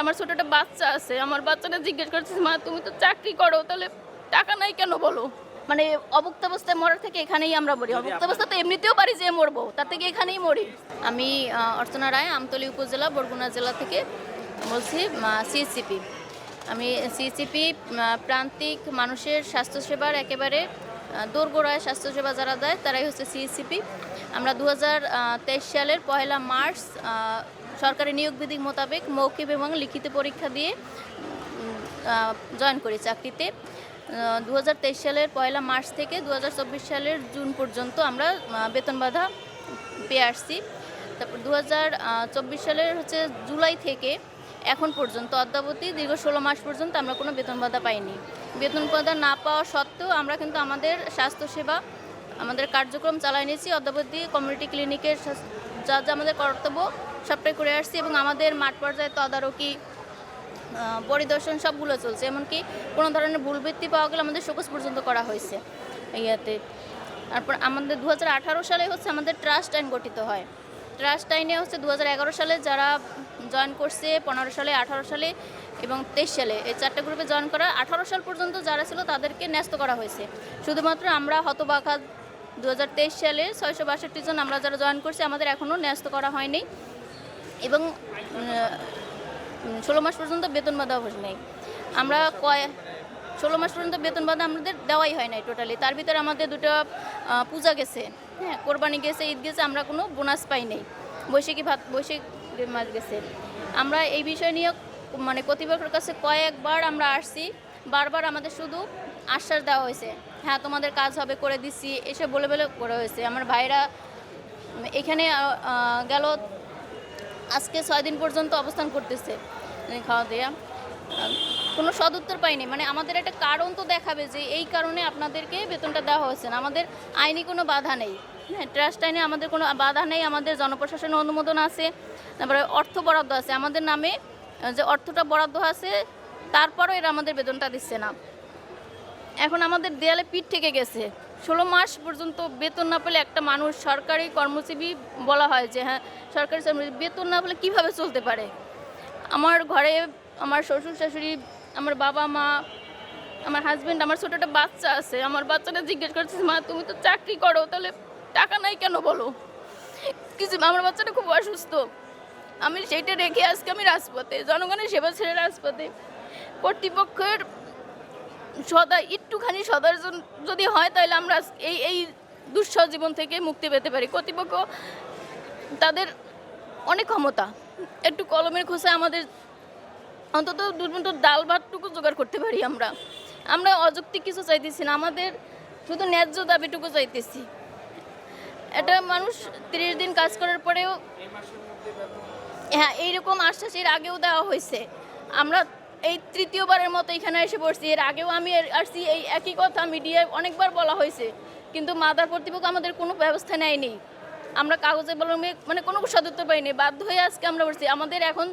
আমার ছোট একটা বাচ্চা আছে, আমার বাচ্চাটা জিজ্ঞেস করছে, মা তুমি তো চাকরি করো, তাহলে টাকা নাই কেন বলো? মানে অবস্থায় মরার থেকে এখানেই আমরা মরি। অবস্থা তো এমনিতেও পারি যে মরবো, তার থেকে এখানেই মরি। আমি অর্চনা রায়, আমতলী উপজেলা, বরগুনা জেলা থেকে বলছি, সিএসসিপি। আমি সিএসসিপি প্রান্তিক মানুষের স্বাস্থ্যসেবার একেবারে দোরগোড়ায় স্বাস্থ্যসেবা যারা দেয় তারাই হচ্ছে সিএসসিপি। আমরা 2023 সালের 1 মার্চ সরকারি নিয়োগ বিধি মোতাবেক মৌখিক এবং লিখিত পরীক্ষা দিয়ে জয়েন করি চাকরিতে। 2023 সালের 1 মার্চ থেকে 2024 সালের জুন পর্যন্ত আমরা বেতন বাঁধা পেয়ে আসছি। তারপর 2024 সালের হচ্ছে জুলাই থেকে এখন পর্যন্ত অদ্যাবধি দীর্ঘ 16 মাস পর্যন্ত আমরা কোনো বেতন ভাতা পাইনি। বেতন ভাতা না পাওয়া সত্ত্বেও আমরা কিন্তু আমাদের স্বাস্থ্যসেবা, আমাদের কার্যক্রম চালিয়ে নিয়েছি। অদ্যাবধি কমিউনিটি ক্লিনিকের যা যা আমাদের কর্তব্য সবটাই করে আসছি এবং আমাদের মাঠ পর্যায়ে তদারকি, পরিদর্শন সবগুলো চলছে। এমনকি কোনো ধরনের ভুলবৃত্তি পাওয়া গেলে আমাদের শোকজ পর্যন্ত করা হয়েছে ইয়াতে। তারপর আমাদের 2018 সালে হচ্ছে আমাদের ট্রাস্ট আইন গঠিত হয়। ট্রাস্ট আইনে হচ্ছে 2011 সালে যারা জয়েন করছে, 15 সালে, 18 সালে এবং 23 সালে, এই 4টা গ্রুপে জয়েন করা। 18 সাল পর্যন্ত যারা ছিল তাদেরকে ন্যস্ত করা হয়েছে। শুধুমাত্র আমরা হতবাকা 2023 সালে 662 জন আমরা যারা জয়েন করছি, আমাদের এখনও ন্যস্ত করা হয়নি এবং 16 মাস পর্যন্ত বেতন বাঁধা নেই। আমরা 16 মাস পর্যন্ত বেতন বাঁধা আমাদের দেওয়াই হয় নাই টোটালি। তার ভিতরে আমাদের 2টা পূজা গেছে, হ্যাঁ, কোরবানি গেছে, ঈদ গেছে, আমরা কোনো বোনাস পাই নাই। বৈশাখী মাস গেছে। আমরা এই বিষয় নিয়ে মানে কর্তৃপক্ষের কাছে কয়েকবার আমরা আসছি, বারবার আমাদের শুধু আশ্বাস দেওয়া হয়েছে, হ্যাঁ তোমাদের কাজ হবে, করে দিচ্ছি, এসব বলে করা হয়েছে। আমার ভাইরা এখানে গেল আজকে 6 দিন পর্যন্ত অবস্থান করতেছে, খাওয়া দেওয়া কোনো সদুত্তর পাইনি। মানে আমাদের একটা কারণ তো দেখাবে যে এই কারণে আপনাদেরকে বেতনটা দেওয়া হয়েছে না। আমাদের আইনি কোনো বাধা নেই, হ্যাঁ, ট্রাস্ট আইনে আমাদের কোনো বাধা নেই। আমাদের জনপ্রশাসনের অনুমোদন আছে, তারপরে অর্থ বরাদ্দ আছে আমাদের নামে, যে অর্থটা বরাদ্দ আছে, তারপরও এরা আমাদের বেতনটা দিচ্ছে না। এখন আমাদের দেয়ালে পিঠ থেকে গেছে। 16 মাস পর্যন্ত বেতন না পেলে একটা মানুষ, সরকারি কর্মজীবী বলা হয় যে হ্যাঁ সরকারি বেতন না পেলে কীভাবে চলতে পারে? আমার ঘরে আমার শ্বশুর শাশুড়ি, আমার বাবা মা, আমার হাজব্যান্ড, আমার ছোট একটা বাচ্চা আছে, আমার বাচ্চাটা জিজ্ঞেস করছে, মা তুমি তো চাকরি করো, তাহলে টাকা নাই কেন বলো? কিছু, আমার বাচ্চাটা খুব অসুস্থ, আমি সেইটা রেখে আজকে আমি রাজপথে, জনগণের সেবা ছেড়ে রাজপথে। কর্তৃপক্ষের একটুখানি সদর্শন যদি হয় তাহলে আমরা এই দুঃসহ জীবন থেকে মুক্তি পেতে পারি। কর্তৃপক্ষ তাদের অনেক ক্ষমতা, একটু কলমের খোঁচা আমাদের অন্তত দুটো ডাল ভাতটুকু জোগাড় করতে পারি। আমরা অযৌক্তিক কিছু চাইতেছি না, আমাদের শুধু ন্যায্য দাবিটুকু চাইতেছি। এটা মানুষ 30 দিন কাজ করার পরেও, হ্যাঁ, এইরকম আশ্বাস এর আগেও দেওয়া হয়েছে। আমরা এই তৃতীয়বারের মতো এখানে এসে পড়ছি। এর আগেও আমি আসছি, এই একই কথা মিডিয়ায় অনেকবার বলা হয়েছে, কিন্তু মাদার কর্তৃপক্ষ আমাদের কোনো ব্যবস্থা নেয়নি। আমরা কাগজে কলমে মানে কোনো সদুত্তর পাইনি, বাধ্য হয়ে আজকে আমরা বলছি। আমাদের এখন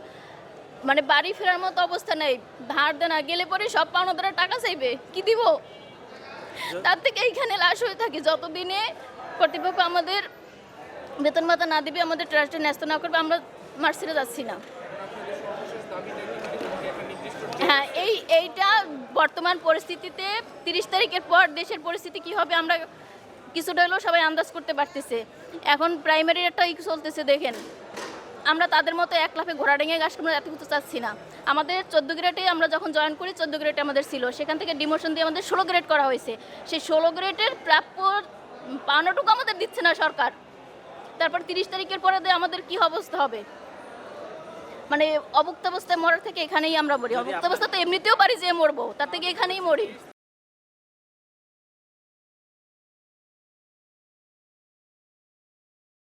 মানে বাড়ি ফেরার মতো অবস্থা নেই, ধার দেনা গেলে পরে সব পাওনাদাররা টাকা চাইবে, কি দিব? তার থেকে এইখানে লাশ হয়ে থাকি যতদিনে কর্তৃপক্ষ আমাদের বেতন ভাতা না দিবে, আমাদের ট্রাস্টে ন্যস্ত না করবে, আমরা মাঠ ছেড়ে যাচ্ছি না। হ্যাঁ, এইটা বর্তমান পরিস্থিতিতে 30 তারিখের পর দেশের পরিস্থিতি কী হবে আমরা কিছুটা হলেও সবাই আন্দাজ করতে পারতেছে। এখন প্রাইমারির একটা চলতেছে, দেখেন, আমরা তাদের মতো এক লাফে ঘোড়া ডেঙে গাছ আমরা এত কিছু চাচ্ছি না। আমাদের 14 গ্রেডে আমরা যখন জয়েন করি, 14 গ্রেডে আমাদের ছিল, সেখান থেকে ডিমোশন দিয়ে আমাদের 16 গ্রেড করা হয়েছে। সেই 16 গ্রেডের প্রাপ্য পাওনাটুকু আমাদের দিচ্ছে না সরকার। তারপর 30 তারিখের পরে আমাদের কি অবস্থা হবে? মানে অবস্থায় মরার থেকে এখানেই আমরা মরি। অবস্থা তো এমনিতেও পারি যে মরবো, তার থেকে এখানেই মরি।